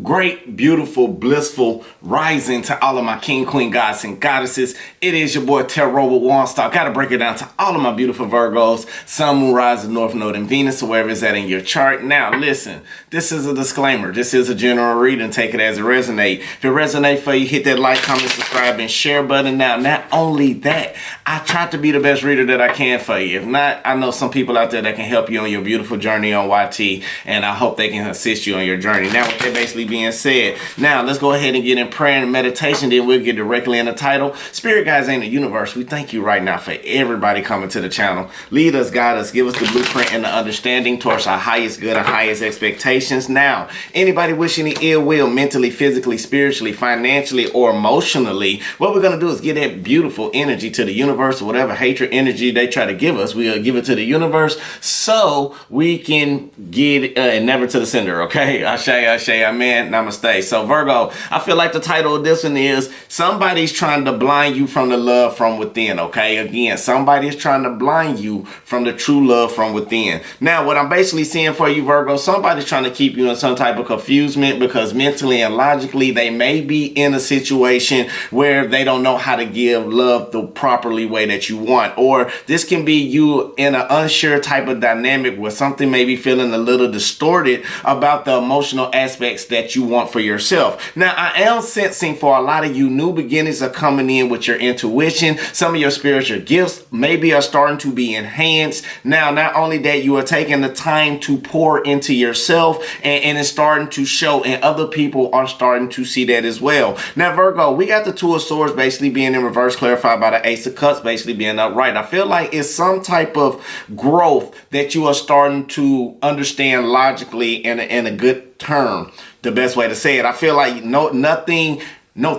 great, beautiful, blissful rising to all of my king, queen, gods, and goddesses. It is your boy Tarot with One-Star. Gotta break it down to all of my beautiful Virgos, Sun, Moon, Rising, North Node, and Venus, or wherever it's at in your chart. Now, listen, this is a disclaimer. This is a general reading. Take it as it resonates. If it resonates for you, hit that like, comment, subscribe, and share button. Now, not only that, I try to be the best reader that I can for you. If not, I know some people out there that can help you on your beautiful journey on YT, and I hope they can assist you on your journey. Now, with that basically being said, now let's go ahead and get in prayer and meditation, then we'll get directly in the title. Spirit guides in the universe, we thank you right now for everybody coming to the channel. Lead us, guide us, give us the blueprint and the understanding towards our highest good and highest expectations. Now, anybody wishing any ill will mentally, physically, spiritually, financially, or emotionally, what we're going to do is get that beautiful energy to the universe. Whatever hatred energy they try to give us, we'll give it to the universe so we can get never to the sender, okay? Ashe, amen, namaste. So Virgo, I feel like the title of this one is somebody's trying to blind you from the love from within, okay? Again, somebody's trying to blind you from the true love from within. Now, what I'm basically seeing for you, Virgo, somebody's trying to keep you in some type of confusion because mentally and logically they may be in a situation where they don't know how to give love the properly way that you want. Or this can be you in an unsure type of dynamic where something may be feeling a little distorted about the emotional aspects that you want for yourself. Now, I am sensing for a lot of you, new beginnings are coming in with your intuition. Some of your spiritual gifts maybe are starting to be enhanced. Now, not only that, you are taking the time to pour into yourself and it's starting to show, and other people are starting to see that as well. Now, Virgo, we got the Two of Swords basically being in reverse, clarified by the Ace of Cups basically being upright. I feel like it's some type of growth that you are starting to understand logically in a good term, the best way to say it. I feel like no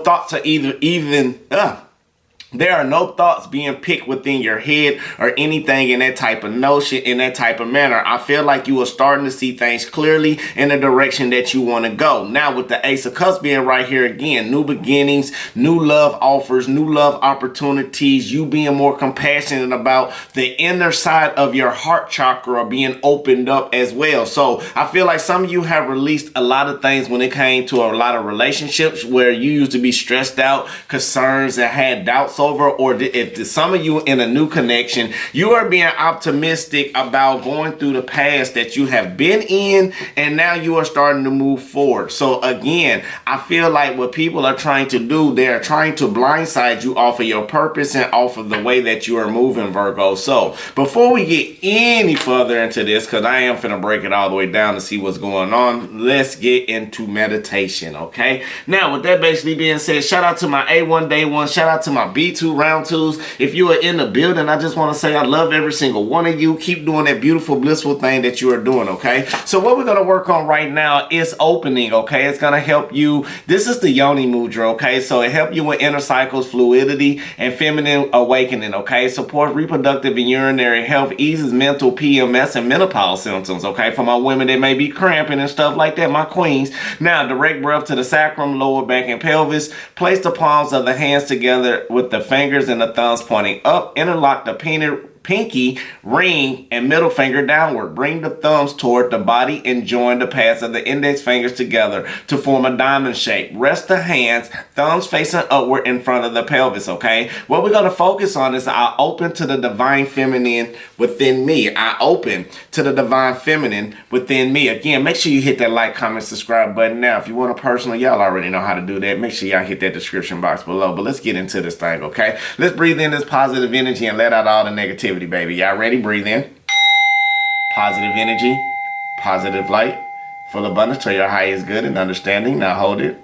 thoughts are there are no thoughts being picked within your head or anything in that type of notion, in that type of manner. I feel like you are starting to see things clearly in the direction that you want to go. Now, with the Ace of Cups being right here again, new beginnings, new love offers, new love opportunities, you being more compassionate about the inner side of your heart chakra being opened up as well. So I feel like some of you have released a lot of things when it came to a lot of relationships where you used to be stressed out, concerns, and had doubts over, or if some of you in a new connection, you are being optimistic about going through the past that you have been in, and now you are starting to move forward. So again, I feel like what people are trying to do, they're trying to blindside you off of your purpose and off of the way that you are moving, Virgo. So before we get any further into this, because I am finna break it all the way down to see what's going on, let's get into meditation, okay? Now, with that basically being said, shout out to my A1 Day 1, shout out to my B2 round twos. If you are in the building, I just want to say I love every single one of you. Keep doing that beautiful, blissful thing that you are doing, okay? So what we're going to work on right now is opening, okay? It's going to help you. This is the Yoni mudra, okay? So it helps you with inner cycles, fluidity, and feminine awakening, okay? Supports reproductive and urinary health, eases mental PMS and menopause symptoms, okay? For my women that may be cramping and stuff like that, my queens. Now, direct breath to the sacrum, lower back, and pelvis. Place the palms of the hands together with the fingers and the thumbs pointing up. Interlock the pinky, ring, and middle finger downward. Bring the thumbs toward the body and join the pads of the index fingers together to form a diamond shape. Rest the hands, thumbs facing upward in front of the pelvis, okay? What we're going to focus on is I open to the divine feminine within me. I open to the divine feminine within me. Again, make sure you hit that like, comment, subscribe button. Now, if you want a personal, y'all already know how to do that. Make sure y'all hit that description box below. But let's get into this thing, okay? Let's breathe in this positive energy and let out all the negativity. Baby, y'all ready? Breathe in. Positive energy, positive light, full abundance to your highest good and understanding. Now hold it.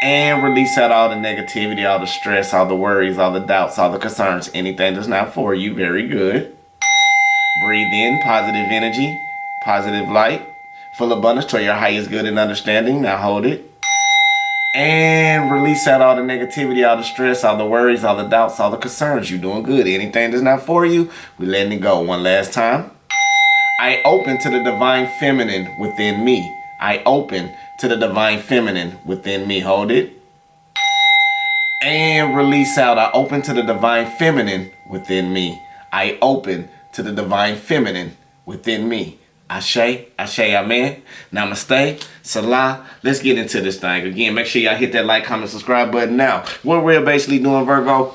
And release out all the negativity, all the stress, all the worries, all the doubts, all the concerns, anything that's not for you. Very good. Breathe in, positive energy, positive light, full abundance to your highest good and understanding. Now hold it. And release out all the negativity, all the stress, all the worries, all the doubts, all the concerns. You're doing good. Anything that's not for you, we're letting it go. One last time. I open to the divine feminine within me. I open to the divine feminine within me. Hold it. And release out. I open to the divine feminine within me. I open to the divine feminine within me. Ashe, amen. Namaste, salah. Let's get into this thing. Again, make sure y'all hit that like, comment, subscribe button now. What we're basically doing, Virgo,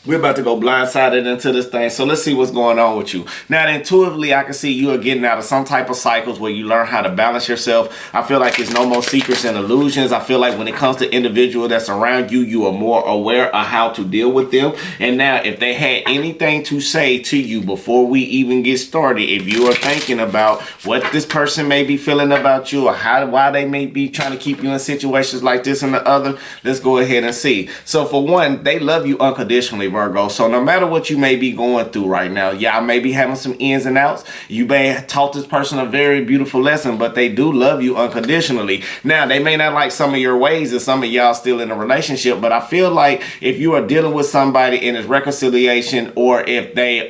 we're about to go blindsided into this thing. So let's see what's going on with you. Now, intuitively, I can see you are getting out of some type of cycles where you learn how to balance yourself. I feel like there's no more secrets and illusions. I feel like when it comes to individual that's around you, you are more aware of how to deal with them. And now, if they had anything to say to you before we even get started, if you are thinking about what this person may be feeling about you or why they may be trying to keep you in situations like this and the other, let's go ahead and see. So for one, they love you unconditionally, Virgo. So no matter what you may be going through right now, y'all may be having some ins and outs. You may have taught this person a very beautiful lesson, but they do love you unconditionally. Now, they may not like some of your ways and some of y'all still in a relationship, but I feel like if you are dealing with somebody in this reconciliation, or if they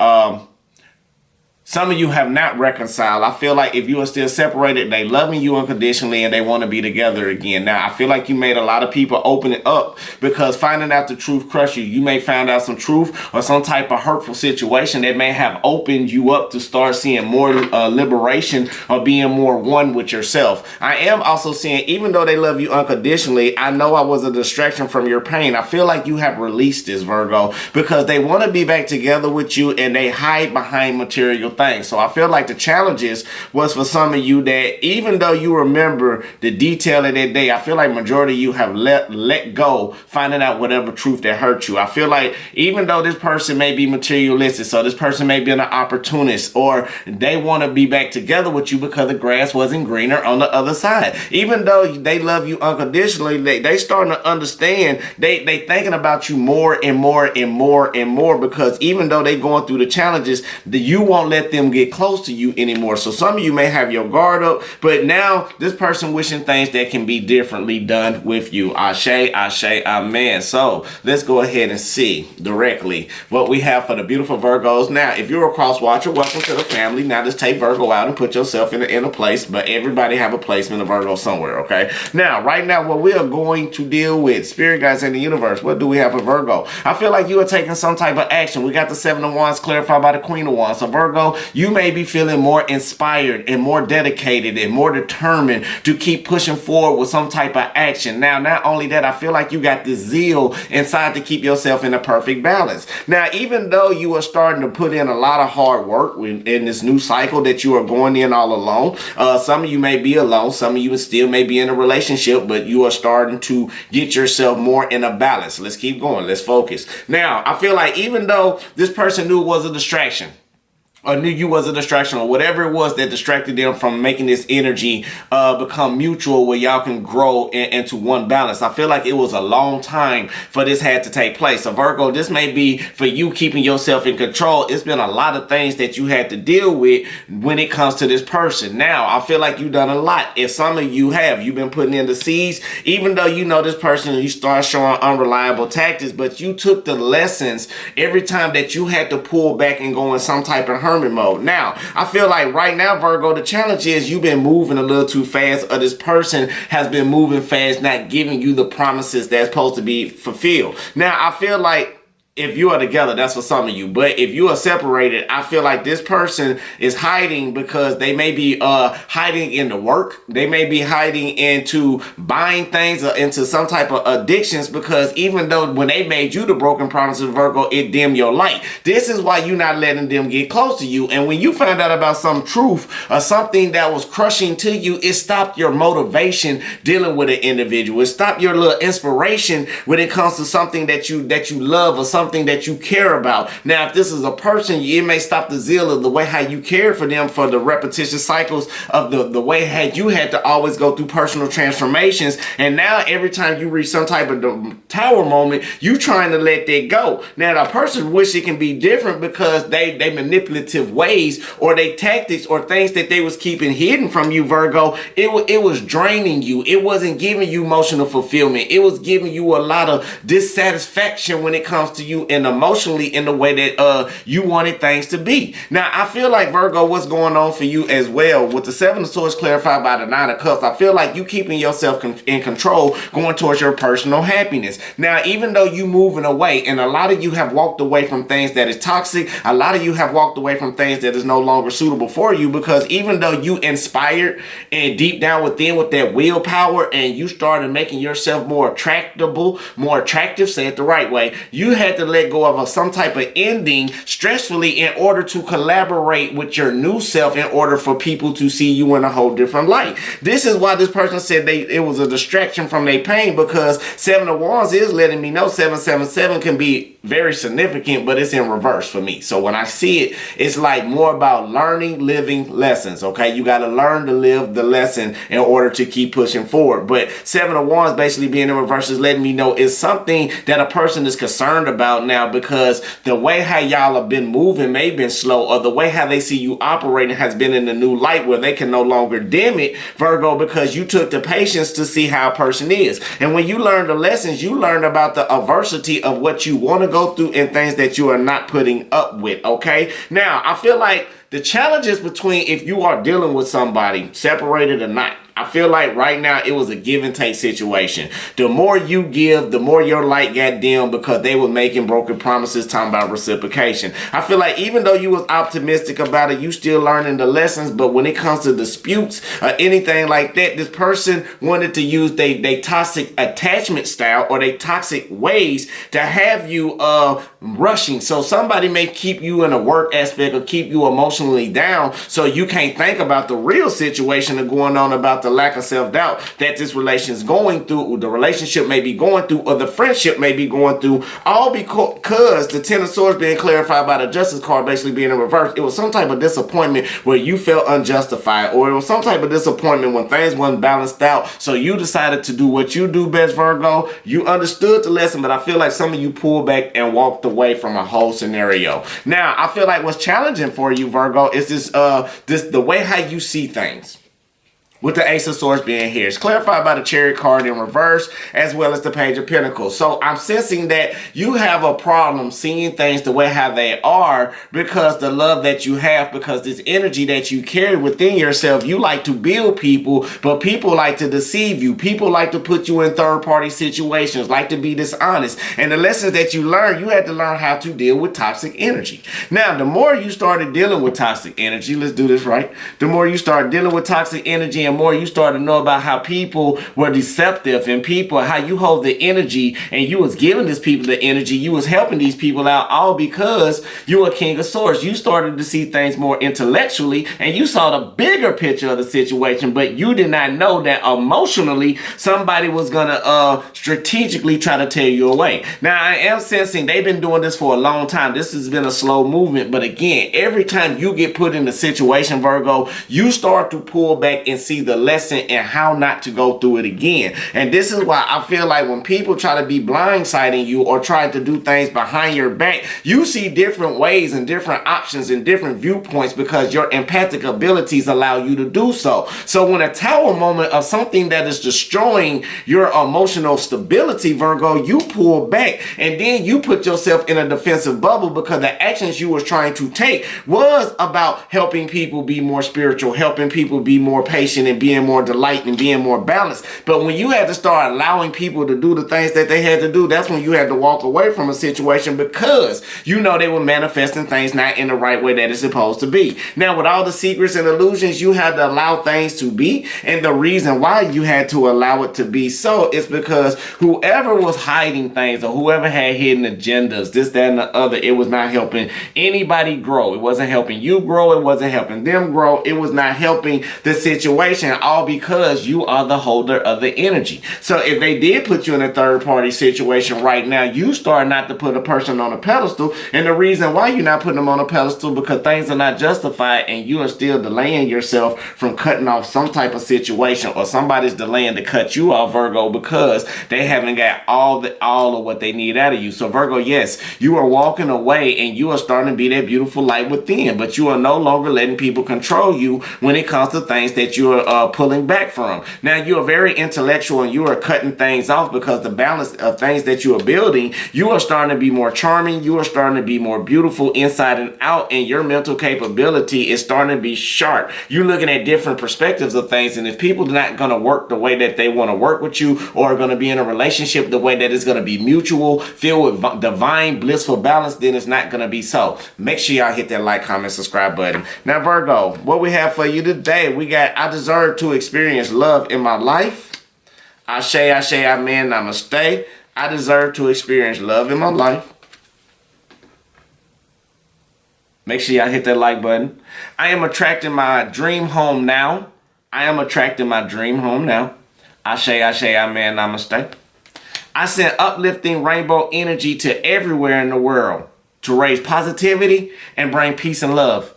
some of you have not reconciled, I feel like if you are still separated, they loving you unconditionally and they want to be together again. Now, I feel like you made a lot of people open it up because finding out the truth crushed you. You may find out some truth or some type of hurtful situation that may have opened you up to start seeing more liberation or being more one with yourself. I am also seeing, even though they love you unconditionally, I know I was a distraction from your pain. I feel like you have released this, Virgo, because they want to be back together with you and they hide behind material things. So I feel like the challenges was for some of you that even though you remember the detail of that day, I feel like majority of you have let go, finding out whatever truth that hurt you. I feel like even though this person may be materialistic, so this person may be an opportunist, or they want to be back together with you because the grass wasn't greener on the other side. Even though they love you unconditionally, they starting to understand, they thinking about you more and more and more and more, because even though they going through the challenges, you won't let them get close to you anymore. So some of you may have your guard up, but now this person wishing things that can be differently done with you. Ashe, amen. So let's go ahead and see directly what we have for the beautiful Virgos. Now, if you're a cross watcher, welcome to the family. Now just take Virgo out and put yourself in a place, but everybody have a placement of Virgo somewhere, okay? Now, right now, what we are going to deal with, spirit guides in the universe, what do we have for Virgo? I feel like you are taking some type of action. We got the Seven of Wands clarified by the Queen of Wands. So Virgo, you may be feeling more inspired and more dedicated and more determined to keep pushing forward with some type of action. Now, not only that, I feel like you got this zeal inside to keep yourself in a perfect balance. Now, even though you are starting to put in a lot of hard work in this new cycle that you are going in all alone, some of you may be alone, some of you still may be in a relationship, but you are starting to get yourself more in a balance. Let's keep going. Let's focus. Now, I feel like even though this person knew it was a distraction, or knew you was a distraction, or whatever it was that distracted them from making this energy become mutual where y'all can grow into one balance. I feel like it was a long time for this had to take place. So Virgo, this may be for you keeping yourself in control. It's been a lot of things that you had to deal with when it comes to this person. Now, I feel like you've done a lot. If some of you have, you've been putting in the seeds, even though you know this person and you start showing unreliable tactics, but you took the lessons every time that you had to pull back and go in some type of hermit mode. Now, I feel like right now, Virgo, the challenge is you've been moving a little too fast, or this person has been moving fast, not giving you the promises that's supposed to be fulfilled. Now, I feel like if you are together, that's for some of you. But if you are separated, I feel like this person is hiding because they may be hiding into work. They may be hiding into buying things or into some type of addictions, because even though when they made you the broken promises, Virgo, it dimmed your light. This is why you're not letting them get close to you. And when you find out about some truth or something that was crushing to you, it stopped your motivation dealing with an individual. It stopped your little inspiration when it comes to something that you love or something that you care about. Now, if this is a person, it may stop the zeal of the way how you care for them, for the repetitious cycles of the way had you had to always go through personal transformations. And now every time you reach some type of tower moment, you trying to let that go. Now, the person wish it can be different because they manipulative ways or they tactics or things that they was keeping hidden from you, Virgo, it was draining you. It wasn't giving you emotional fulfillment. It was giving you a lot of dissatisfaction when it comes to you you and emotionally in the way that you wanted things to be. Now, I feel like, Virgo, what's going on for you as well with the Seven of Swords clarified by the Nine of Cups, I feel like you keeping yourself in control going towards your personal happiness. Now, even though you moving away, and a lot of you have walked away from things that is toxic, a lot of you have walked away from things that is no longer suitable for you, because even though you inspired and deep down within with that willpower and you started making yourself more attractive, say it the right way, you had to let go of some type of ending stressfully in order to collaborate with your new self, in order for people to see you in a whole different light. This is why this person said it was a distraction from their pain, because Seven of Wands is letting me know 777 can be very significant, but it's in reverse for me. So when I see it, it's like more about learning, living lessons. Okay, you got to learn to live the lesson in order to keep pushing forward. But Seven of Wands basically being in reverse is letting me know it's something that a person is concerned about now, because the way how y'all have been moving may have been slow, or the way how they see you operating has been in a new light where they can no longer dim it, Virgo, because you took the patience to see how a person is. And when you learn the lessons, you learn about the adversity of what you want to go through and things that you are not putting up with. Okay, now I feel like the challenge is between if you are dealing with somebody, separated or not. I feel like right now it was a give and take situation. The more you give, the more your light got dim, because they were making broken promises, talking about reciprocation. I feel like even though you was optimistic about it, you still learning the lessons. But when it comes to disputes or anything like that, this person wanted to use they toxic attachment style or they toxic ways to have you rushing. So somebody may keep you in a work aspect or keep you emotionally down, so you can't think about the real situation that's going on, about the lack of self-doubt that this relation is going through, or the relationship may be going through, or the friendship may be going through, all because the Ten of Swords being clarified by the Justice card basically being in reverse. It was some type of disappointment where you felt unjustified, or it was some type of disappointment when things weren't balanced out, so you decided to do what you do best, Virgo. You understood the lesson, but I feel like some of you pulled back and walked away from a whole scenario. Now, I feel like what's challenging for you, Virgo, is the way how you see things. With the Ace of Swords being here, it's clarified by the Chariot card in reverse, as well as the Page of Pentacles. So I'm sensing that you have a problem seeing things the way how they are, because the love that you have, because this energy that you carry within yourself, you like to build people, but people like to deceive you. People like to put you in third-party situations, like to be dishonest. And the lessons that you learn, you had to learn how to deal with toxic energy. Now, the more you started dealing with toxic energy, let's do this right. The more you start dealing with toxic energy, and more you start to know about how people were deceptive, and people, how you hold the energy, and you was giving these people the energy, you was helping these people out, all because you're a King of Swords. You started to see things more intellectually, and you saw the bigger picture of the situation, but you did not know that emotionally somebody was gonna strategically try to tear you away. Now, I am sensing they've been doing this for a long time. This has been a slow movement, but again, every time you get put in a situation, Virgo, you start to pull back and see the lesson and how not to go through it again. And this is why I feel like when people try to be blindsiding you or try to do things behind your back, you see different ways and different options and different viewpoints, because your empathic abilities allow you to do so. So when a tower moment of something that is destroying your emotional stability, Virgo, you pull back, and then you put yourself in a defensive bubble, because the actions you was trying to take was about helping people be more spiritual, helping people be more patient, and being more delight and being more balanced. But when you had to start allowing people to do the things that they had to do, that's when you had to walk away from a situation, because you know they were manifesting things not in the right way that it's supposed to be. Now, with all the secrets and illusions, you had to allow things to be, and the reason why you had to allow it to be so is because whoever was hiding things, or whoever had hidden agendas, this, that, and the other, it was not helping anybody grow. It wasn't helping you grow. It wasn't helping them grow. It was not helping the situation, all because you are the holder of the energy. So if they did put you in a third party situation right now, you start not to put a person on a pedestal. And the reason why you're not putting them on a pedestal, because things are not justified, and you are still delaying yourself from cutting off some type of situation, or somebody's delaying to cut you off, Virgo, because they haven't got all of what they need out of you. So Virgo, yes, you are walking away, and you are starting to be that beautiful light within, but you are no longer letting people control you when it comes to things that you are pulling back from. Now, you are very intellectual and you are cutting things off because the balance of things that you are building, you are starting to be more charming. You are starting to be more beautiful inside and out, and your mental capability is starting to be sharp. You're looking at different perspectives of things, and if people are not going to work the way that they want to work with you, or are going to be in a relationship the way that it's going to be mutual, filled with divine, blissful balance, then it's not going to be so. Make sure y'all hit that like, comment, subscribe button. Now, Virgo, what we have for you today, we got, I deserve to experience love in my life. Ashe, amen, namaste. I deserve to experience love in my life. Make sure y'all hit that like button. I am attracting my dream home now. I am attracting my dream home now. Ashe, amen, namaste. I send uplifting rainbow energy to everywhere in the world to raise positivity and bring peace and love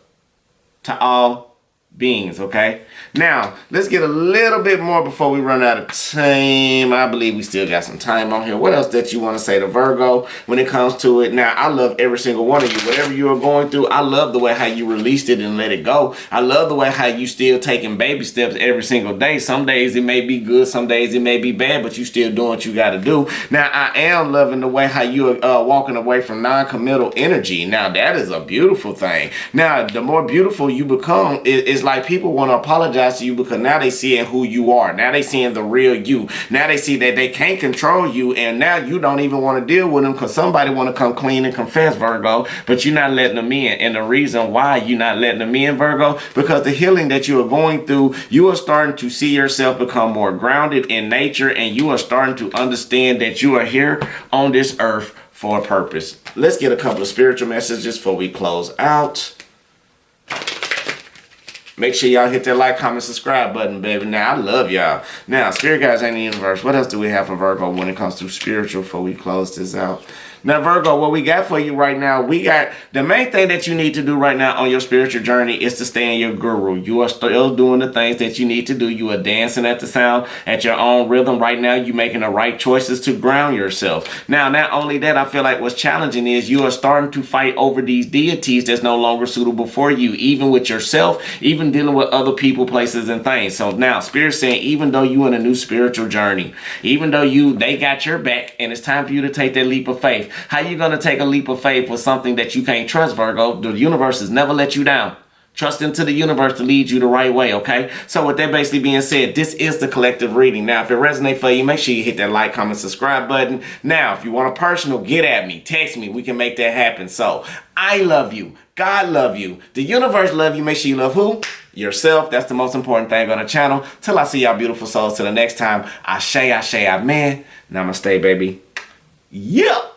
to all beings, okay? Now, let's get a little bit more before we run out of time. I believe we still got some time on here. What else that you want to say to Virgo when it comes to it? Now, I love every single one of you. Whatever you are going through, I love the way how you released it and let it go. I love the way how you still taking baby steps every single day. Some days it may be good, some days it may be bad, but you still doing what you got to do. Now, I am loving the way how you are walking away from non-committal energy. Now, that is a beautiful thing. Now, the more beautiful you become, it's like people want to apologize to you because now they seeing who you are. Now they seeing the real you. Now they see that they can't control you, and now you don't even want to deal with them because somebody want to come clean and confess, Virgo, but you're not letting them in. And the reason why you're not letting them in, Virgo, because the healing that you are going through, you are starting to see yourself become more grounded in nature, and you are starting to understand that you are here on this earth for a purpose. Let's get a couple of spiritual messages before we close out. Make sure y'all hit that like, comment, subscribe button, baby. Now, I love y'all. Now, spirit guides in the universe. What else do we have for Virgo when it comes to spiritual before we close this out? Now, Virgo, what we got for you right now, we got the main thing that you need to do right now on your spiritual journey is to stay in your guru. You are still doing the things that you need to do. You are dancing at the sound, at your own rhythm. Right now, you're making the right choices to ground yourself. Now, not only that, I feel like what's challenging is you are starting to fight over these deities that's no longer suitable for you, even with yourself, even dealing with other people, places, and things. So now, Spirit's saying, even though you're in a new spiritual journey, even though they got your back, and it's time for you to take that leap of faith. How you going to take a leap of faith with something that you can't trust, Virgo? The universe has never let you down. Trust into the universe to lead you the right way, okay? So with that basically being said, this is the collective reading. Now, if it resonates for you, make sure you hit that like, comment, subscribe button. Now, if you want a personal, get at me. Text me. We can make that happen. So, I love you. God love you. The universe love you. Make sure you love who? Yourself. That's the most important thing on the channel. Till I see y'all beautiful souls till the next time. Ashe, amen. Namaste, baby. Yep.